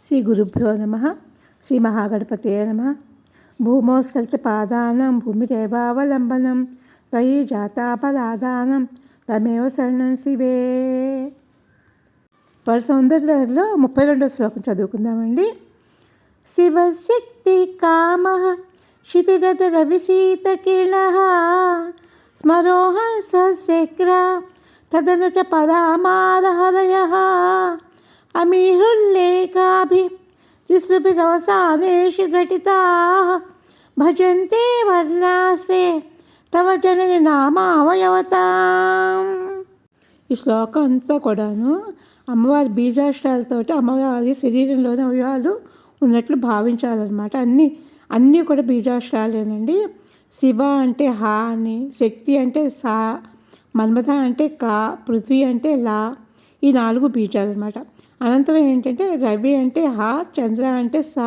శ్రీ గురుభ్యో నమ. శ్రీ మహాగణపతయే నమ. భూమోస్కల్పపాదానం భూమిరేవావలంబనం త్వయి జాతాపరాధానం తమేవ శరణం శివే. వాళ్ళ సౌందర్యంలో 32వ శ్లోకం చదువుకుందామండి. శివశక్తి కామ శితిరథ రవిశీతకిరణ స్మరోహం సశక్ర తదన చ పదామారహరయ అమీహృల్లేఖాభి తిసృభిరవసానేషు ఘటితా భజంతే వర్ణాసే తవ జనని నామావయవతాం. ఈ శ్లోకం అంతా కూడాను అమ్మవారి బీజాక్షరాలతోటి అమ్మవారి శరీరంలోని అవయవాలు ఉన్నట్లు భావించాలన్నమాట. అన్నీ కూడా బీజాక్షరాలేనండి. శివ అంటే హా అని, శక్తి అంటే సా, మన్మథ అంటే కా, పృథ్వీ అంటే లా, ఈ 4 బీజాలు అనమాట. అనంతరం ఏంటంటే రవి అంటే హా, చంద్ర అంటే సా,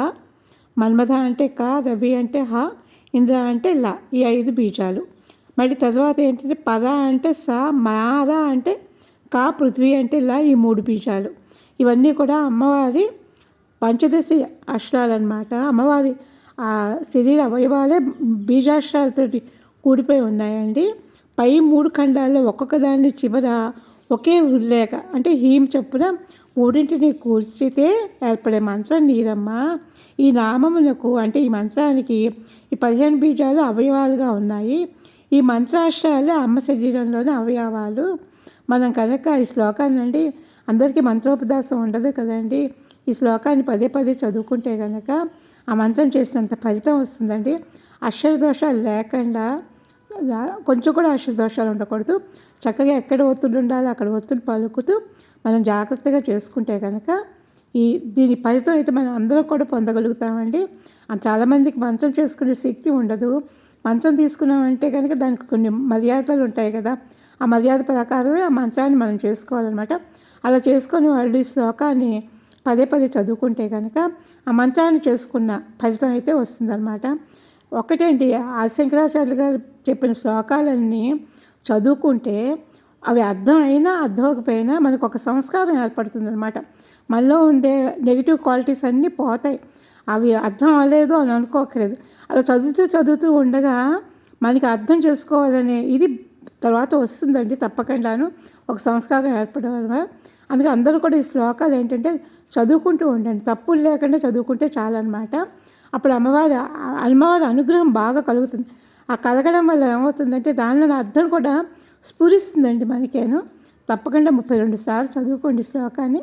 మన్మథ అంటే కా, రవి అంటే హా, ఇంద్ర అంటే లా, ఈ 5 బీజాలు. మళ్ళీ తర్వాత ఏంటంటే పర అంటే సా, మార అంటే కా, పృథ్వీ అంటే లా, ఈ 3 బీజాలు. ఇవన్నీ కూడా అమ్మవారి పంచదశ అక్షరాలు అనమాట. అమ్మవారి శరీర అవయవాలే బీజాక్షరాలతో కూడిపోయి ఉన్నాయండి. పై 3 ఖండాల్లో ఒక్కొక్క దాన్ని చివర ఒకే ఉల్లేఖ అంటే హీం చొప్పున 3ంటిని కూర్చితే ఏర్పడే మంత్రం నీరమ్మ. ఈ నామమునకు అంటే ఈ మంత్రానికి ఈ 15 బీజాలు అవయవాలుగా ఉన్నాయి. ఈ మంత్రాక్షరాలే అమ్మ శరీరంలోని అవయవాలు. మనం కనుక ఈ శ్లోకాన్ని అండి, అందరికీ మంత్రోపదాసం ఉండదు కదండి. ఈ శ్లోకాన్ని పదే చదువుకుంటే కనుక ఆ మంత్రం చేసినంత ఫలితం వస్తుందండి. అక్షర దోషాలు లేకుండా, కొంచెం కూడా అక్షర దోషాలు ఉండకూడదు. చక్కగా ఎక్కడ ఒత్తులు ఉండాలో అక్కడ ఒత్తులు పలుకుతూ మనం జాగ్రత్తగా చేసుకుంటే కనుక దీని ఫలితం అయితే మనం అందరం కూడా పొందగలుగుతామండి. చాలామందికి మంత్రం చేసుకునే శక్తి ఉండదు. మంత్రం తీసుకున్నామంటే కనుక దానికి కొన్ని మర్యాదలు ఉంటాయి కదా, ఆ మర్యాద ప్రకారమే ఆ మంత్రాన్ని మనం చేసుకోవాలన్నమాట. అలా చేసుకొని వాళ్ళు ఈ శ్లోకాన్ని పదే చదువుకుంటే కనుక ఆ మంత్రాన్ని చేసుకున్న ఫలితం అయితే వస్తుందన్నమాట. ఒకటేంటి, శంకరాచార్యులు గారు చెప్పిన శ్లోకాలన్నీ చదువుకుంటే అవి అర్థం అయినా అర్థం అవ్వకపోయినా మనకు ఒక సంస్కారం ఏర్పడుతుందన్నమాట. మనలో ఉండే నెగిటివ్ క్వాలిటీస్ అన్నీ పోతాయి. అవి అర్థం అవ్వలేదు అని అనుకోకలేదు. అలా చదువుతూ ఉండగా మనకి అర్థం చేసుకోవాలనే ఇది తర్వాత వస్తుందండి తప్పకుండాను, ఒక సంస్కారం ఏర్పడడం. అందుకే అందరూ కూడా ఈ శ్లోకాలు ఏంటంటే చదువుకుంటూ ఉండండి, తప్పులు లేకుండా చదువుకుంటే చాలన్నమాట. అప్పుడు అమ్మవారి అనుగ్రహం బాగా కలుగుతుంది. ఆ కలగడం వల్ల ఏమవుతుందంటే దానిలో అర్థం కూడా స్ఫురిస్తుందండి మనకేను. తప్పకుండా 32 సార్లు చదువుకోండి శ్లోకాన్ని.